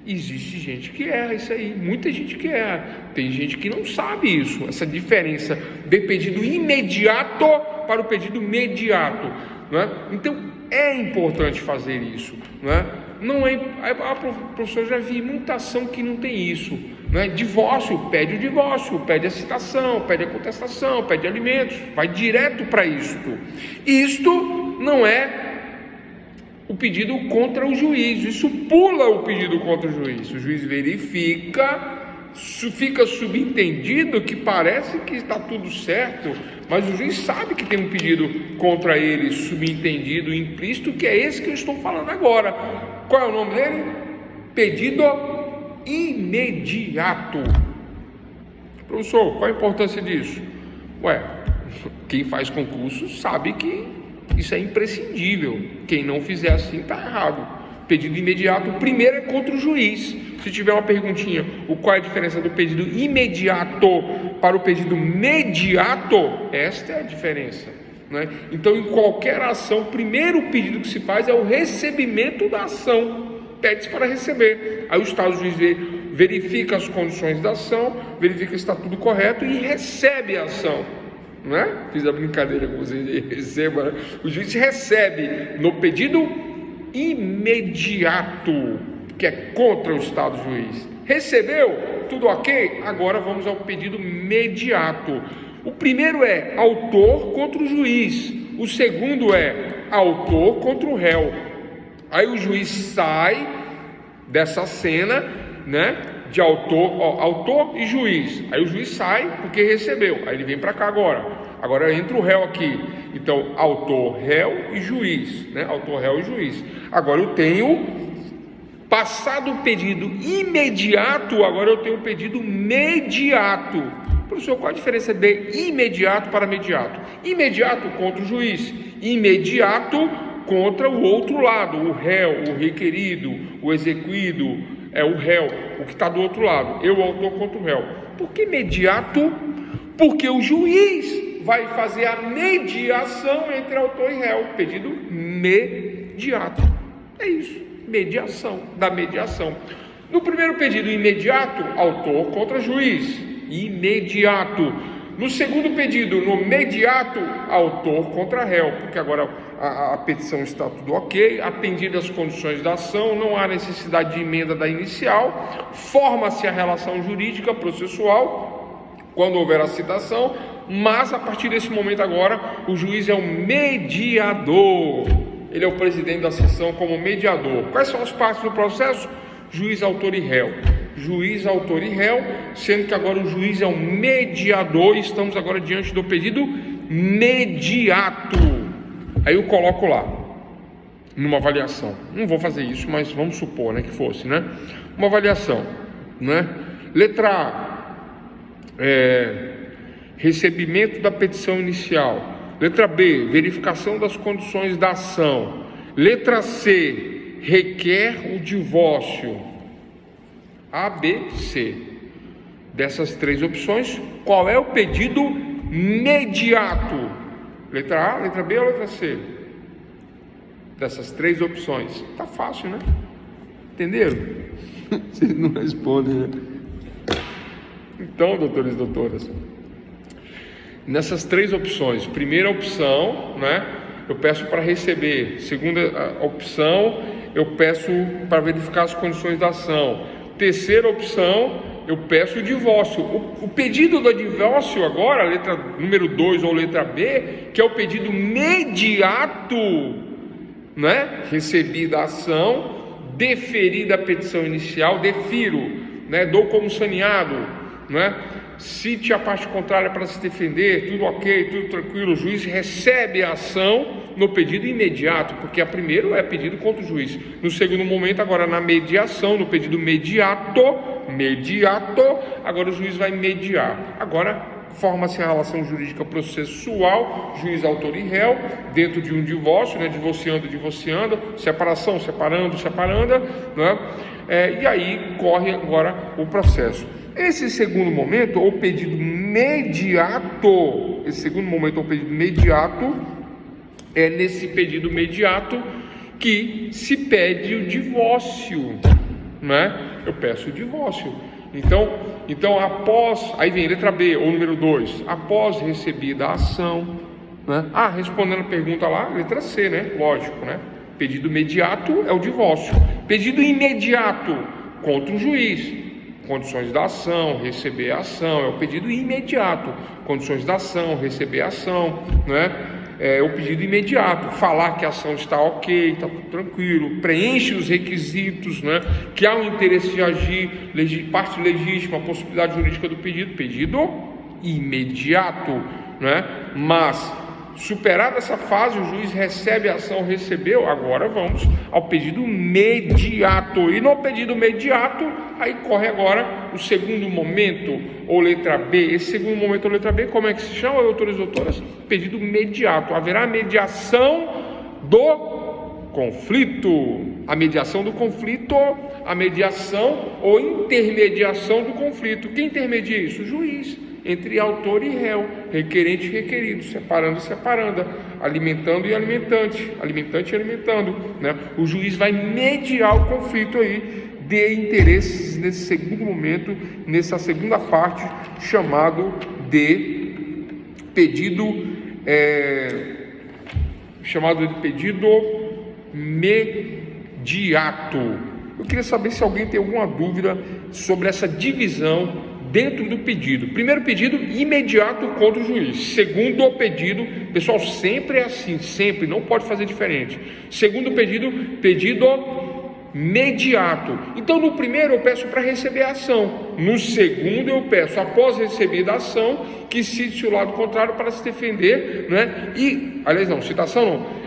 Existe gente que erra isso aí, muita gente que erra, tem gente que não sabe isso, essa diferença de pedido imediato para o pedido mediato, né? Então é importante fazer isso, né? Não é, professor, já vi muita ação que não tem isso, né? Divórcio, pede o divórcio, pede a citação, pede a contestação, pede alimentos, vai direto para isto. Isto não é o pedido contra o juiz, isso pula o pedido contra o juiz verifica, fica subentendido que parece que está tudo certo, mas o juiz sabe que tem um pedido contra ele, subentendido, implícito, que é esse que eu estou falando agora. Qual é o nome dele? Pedido imediato. Professor, qual a importância disso? Quem faz concurso sabe que isso é imprescindível. Quem não fizer assim está errado. Pedido imediato, o primeiro é contra o juiz. Se tiver uma perguntinha, qual é a diferença do pedido imediato para o pedido mediato? Esta é a diferença, né? Então, em qualquer ação, o primeiro pedido que se faz é o recebimento da ação. Pede-se para receber. Aí o Estado juiz verifica as condições da ação, verifica se está tudo correto e recebe a ação. Não é? Fiz a brincadeira com vocês, receba, né? O juiz recebe no pedido imediato, que é contra o Estado juiz. Recebeu? Tudo ok? Agora vamos ao pedido mediato. O primeiro é autor contra o juiz, o segundo é autor contra o réu. Aí o juiz sai dessa cena, né? De autor e juiz. Aí o juiz sai porque recebeu. Aí ele vem para cá agora. Agora entra o réu aqui. Então, autor, réu e juiz, né? Autor, réu e juiz. Agora eu tenho passado o pedido imediato, agora eu tenho o pedido mediato. Professor, qual a diferença de imediato para mediato? Imediato contra o juiz, imediato contra o outro lado, o réu, o requerido, o exequido, o réu, o que está do outro lado. Eu, o autor, contra o réu. Por que mediato? Porque o juiz vai fazer a mediação entre autor e réu. Pedido mediato. É isso, mediação, da mediação. No primeiro pedido imediato, autor contra juiz, imediato. No segundo pedido, no mediato, autor contra réu, porque agora a petição está tudo ok, atendidas as condições da ação, não há necessidade de emenda da inicial, forma-se a relação jurídica processual, quando houver a citação, mas a partir desse momento agora, o juiz é o mediador, ele é o presidente da sessão como mediador. Quais são as partes do processo? Juiz, autor e réu. Juiz, autor e réu, sendo que agora o juiz é o mediador, e estamos agora diante do pedido mediato. Aí eu coloco lá, numa avaliação, não vou fazer isso, mas vamos supor, né, que fosse, né? Uma avaliação, né? Letra A, recebimento da petição inicial. Letra B, verificação das condições da ação. Letra C, requer o divórcio. A, B, C. Dessas três opções, qual é o pedido mediato? Letra A, letra B ou letra C? Dessas três opções. Tá fácil, né? Entenderam? Vocês não respondem, né? Então, doutores e doutoras, nessas três opções, primeira opção, né? Eu peço para receber. Segunda opção, eu peço para verificar as condições da ação. Terceira opção, eu peço o divórcio. O pedido do divórcio agora, letra número 2 ou letra B, que é o pedido mediato, né? Recebida a ação, deferida a petição inicial, defiro, né? Dou como saneado, né? cite a parte contrária para se defender, tudo ok, tudo tranquilo, o juiz recebe a ação no pedido imediato, porque a primeiro é pedido contra o juiz. No segundo momento, agora na mediação, no pedido mediato, agora o juiz vai mediar. Agora forma-se a relação jurídica processual, juiz, autor e réu, dentro de um divórcio, né? Divorciando, separação, separanda, né? E aí corre agora o processo. Esse segundo momento, ou pedido mediato, é nesse pedido mediato que se pede o divórcio, né? Eu peço o divórcio. Então após, aí vem letra B, ou número 2, após recebida a ação, né? Respondendo a pergunta lá, letra C, né? Lógico, né? Pedido imediato é o divórcio. Pedido imediato contra o juiz. Condições da ação, receber a ação, é o pedido imediato. Condições da ação, receber a ação, né? É o pedido imediato, falar que a ação está ok, está tudo tranquilo, preenche os requisitos, né? Que há um interesse de agir, parte legítima, a possibilidade jurídica do pedido imediato, né? Mas, superada essa fase, o juiz recebe a ação, recebeu, agora vamos ao pedido mediato. E no pedido mediato, aí corre agora o segundo momento, ou letra B. Esse segundo momento, ou letra B, como é que se chama, doutores e doutoras? Pedido mediato. Haverá mediação do conflito. A mediação do conflito, a mediação ou intermediação do conflito. Quem intermedia isso? O juiz. Entre autor e réu, requerente e requerido, separando e separanda, alimentando e alimentante, alimentante e alimentando, né? O juiz vai mediar o conflito aí de interesses nesse segundo momento, nessa segunda parte, chamado de pedido mediato. Eu queria saber se alguém tem alguma dúvida sobre essa divisão dentro do pedido. Primeiro pedido, imediato contra o juiz. Segundo pedido, pessoal, sempre é assim, sempre, não pode fazer diferente. Segundo pedido, pedido mediato. Então, no primeiro eu peço para receber a ação. No segundo eu peço, após recebida a ação, que cite o lado contrário para se defender, né? E, aliás, não, citação não.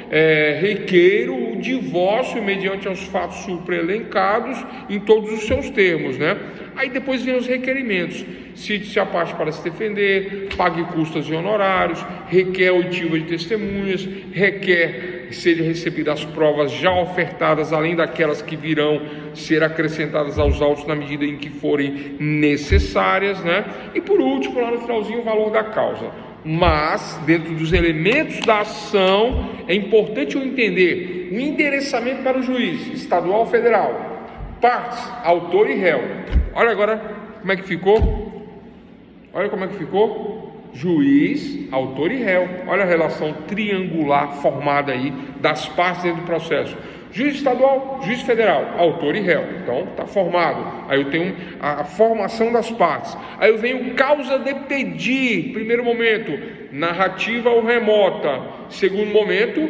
Requeiro o divórcio mediante aos fatos supraelencados em todos os seus termos, né? Aí depois vem os requerimentos: cite-se a parte para se defender, pague custas e honorários, requer oitiva de testemunhas, requer que sejam recebidas as provas já ofertadas, além daquelas que virão ser acrescentadas aos autos na medida em que forem necessárias, né? E por último, lá no finalzinho, o valor da causa. Mas, dentro dos elementos da ação, é importante eu entender o endereçamento para o juiz, estadual ou federal, partes, autor e réu. Olha agora como é que ficou. Olha como é que ficou. Juiz, autor e réu. Olha a relação triangular formada aí das partes dentro do processo. Juiz estadual, juiz federal, autor e réu. Então, está formado. Aí eu tenho a formação das partes. Aí eu venho causa de pedir. Primeiro momento, narrativa ou remota. Segundo momento,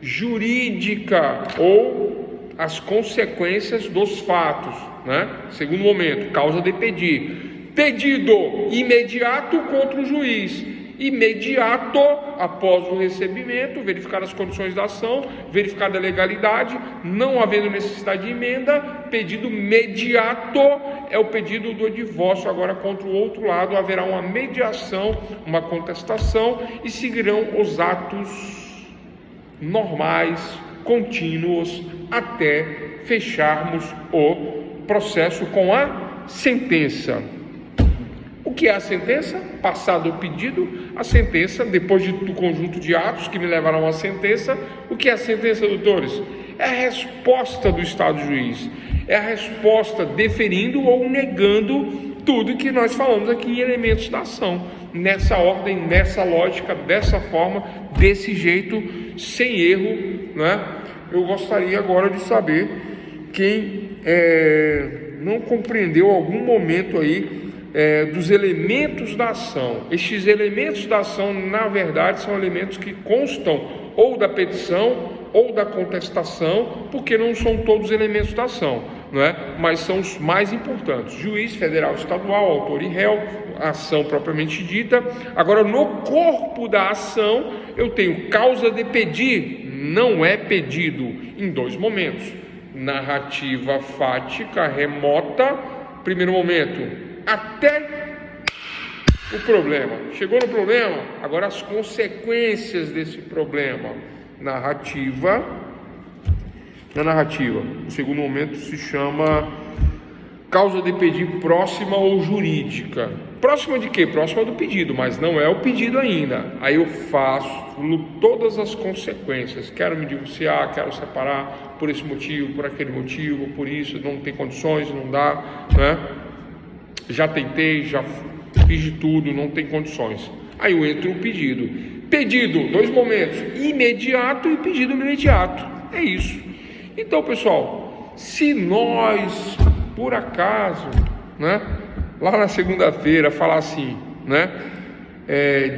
jurídica ou as consequências dos fatos, né? Segundo momento, causa de pedir. Pedido imediato contra o juiz. Imediato após o recebimento, verificar as condições da ação, verificar a legalidade, não havendo necessidade de emenda. Pedido mediato é o pedido do divórcio. Agora, contra o outro lado, haverá uma mediação, uma contestação e seguirão os atos normais, contínuos, até fecharmos o processo com a sentença. O que é a sentença? Passado o pedido, a sentença, depois do conjunto de atos que me levarão à sentença. O que é a sentença, doutores? É a resposta do Estado juiz. É a resposta deferindo ou negando tudo que nós falamos aqui em elementos da ação. Nessa ordem, nessa lógica, dessa forma, desse jeito, sem erro, né? Eu gostaria agora de saber quem não compreendeu algum momento aí dos elementos da ação. Estes elementos da ação, na verdade, são elementos que constam ou da petição ou da contestação, porque não são todos elementos da ação. não é? Mas são os mais importantes: juiz federal, estadual, autor e réu, ação propriamente dita. Agora, no corpo da ação, eu tenho causa de pedir, não é pedido, em 2 momentos: narrativa fática, remota, primeiro momento, até o problema. Chegou no problema, agora as consequências desse problema. Narrativa. Na narrativa, o segundo momento se chama causa de pedir próxima ou jurídica. Próxima de quê? Próxima do pedido, mas não é o pedido ainda. Aí eu faço todas as consequências. Quero me divorciar, quero separar por esse motivo, por aquele motivo, por isso, não tem condições, não dá, né? Já tentei, já fiz de tudo, não tem condições. Aí eu entro no pedido. Pedido, 2 momentos: imediato e pedido imediato. É isso. Então, pessoal, se nós, por acaso, né, lá na segunda-feira, falar assim, né,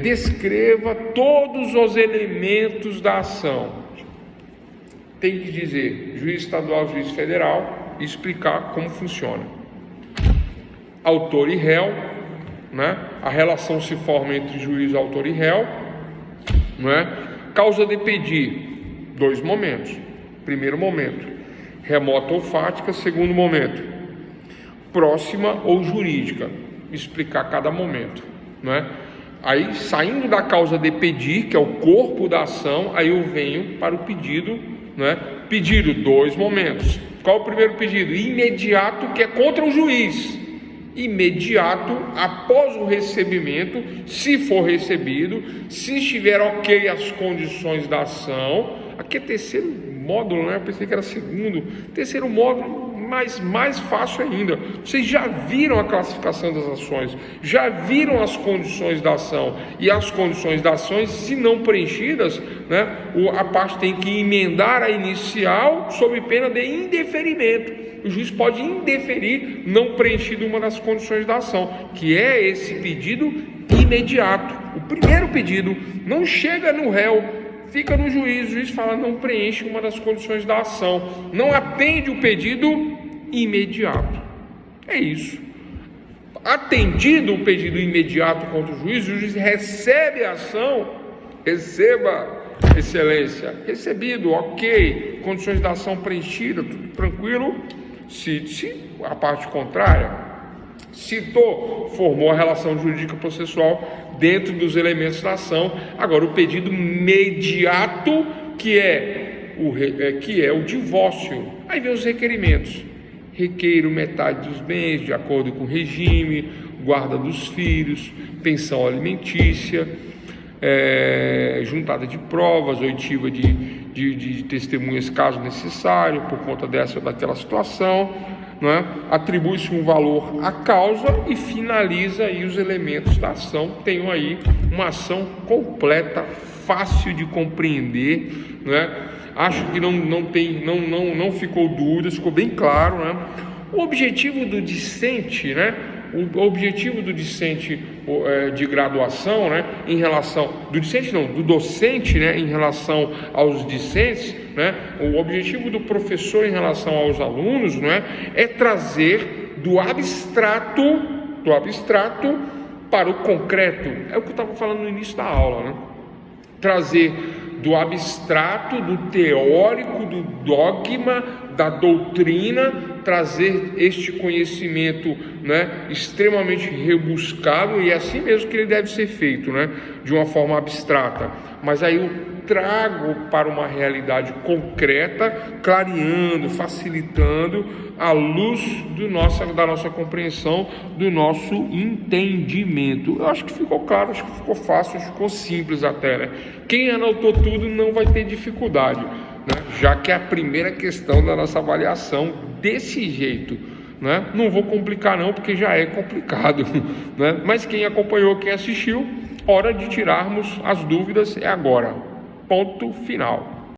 descreva todos os elementos da ação, tem que dizer juiz estadual, juiz federal, e explicar como funciona. Autor e réu, né, a relação se forma entre juiz, autor e réu, né? Causa de pedir, 2 momentos: primeiro momento, remota ou fática; segundo momento, próxima ou jurídica. Explicar cada momento, né? Aí, saindo da causa de pedir, que é o corpo da ação, aí eu venho para o pedido, né? Pedido, 2 momentos. Qual o primeiro pedido? Imediato, que é contra o juiz. Imediato, após o recebimento, se for recebido, se estiver ok as condições da ação. Aqui é terceiro módulo, né? Eu pensei que era segundo. Terceiro módulo, mas mais fácil ainda. Vocês já viram a classificação das ações, já viram as condições da ação, e as condições da ação, se não preenchidas, né, a parte tem que emendar a inicial sob pena de indeferimento. O juiz pode indeferir não preenchido uma das condições da ação, que é esse pedido imediato. O primeiro pedido não chega no réu, fica no juiz, o juiz fala: não preenche uma das condições da ação, não atende o pedido imediato. É isso. Atendido o pedido imediato contra o juiz recebe a ação. Receba, excelência, recebido, ok, condições da ação preenchidas, tudo tranquilo. Cite-se a parte contrária. Citou, formou a relação jurídica processual dentro dos elementos da ação. Agora, o pedido imediato, que é o divórcio. Aí vem os requerimentos: requeiro metade dos bens de acordo com o regime, guarda dos filhos, pensão alimentícia, juntada de provas, oitiva de testemunhas caso necessário, por conta dessa ou daquela situação, não é? Atribui-se um valor à causa e finaliza aí os elementos da ação. Tenho aí uma ação completa, fácil de compreender, não é? Acho que não ficou dúvidas, ficou bem claro, né? O objetivo do discente, né? O objetivo do discente de graduação, né, em relação do docente, né, em relação aos discentes, né, o objetivo do professor em relação aos alunos, né, é trazer do abstrato para o concreto. É o que eu estava falando no início da aula, né? Trazer do abstrato, do teórico, do dogma, da doutrina, trazer este conhecimento, né, extremamente rebuscado, e é assim mesmo que ele deve ser feito, né, de uma forma abstrata. Mas aí eu trago para uma realidade concreta, clareando, facilitando a luz da nossa compreensão, do nosso entendimento. Eu acho que ficou claro, acho que ficou fácil, acho que ficou simples até, né? Quem anotou tudo não vai ter dificuldade, né? Já que é a primeira questão da nossa avaliação desse jeito, né? Não vou complicar não, porque já é complicado, né? Mas quem acompanhou, quem assistiu, hora de tirarmos as dúvidas é agora. Ponto final.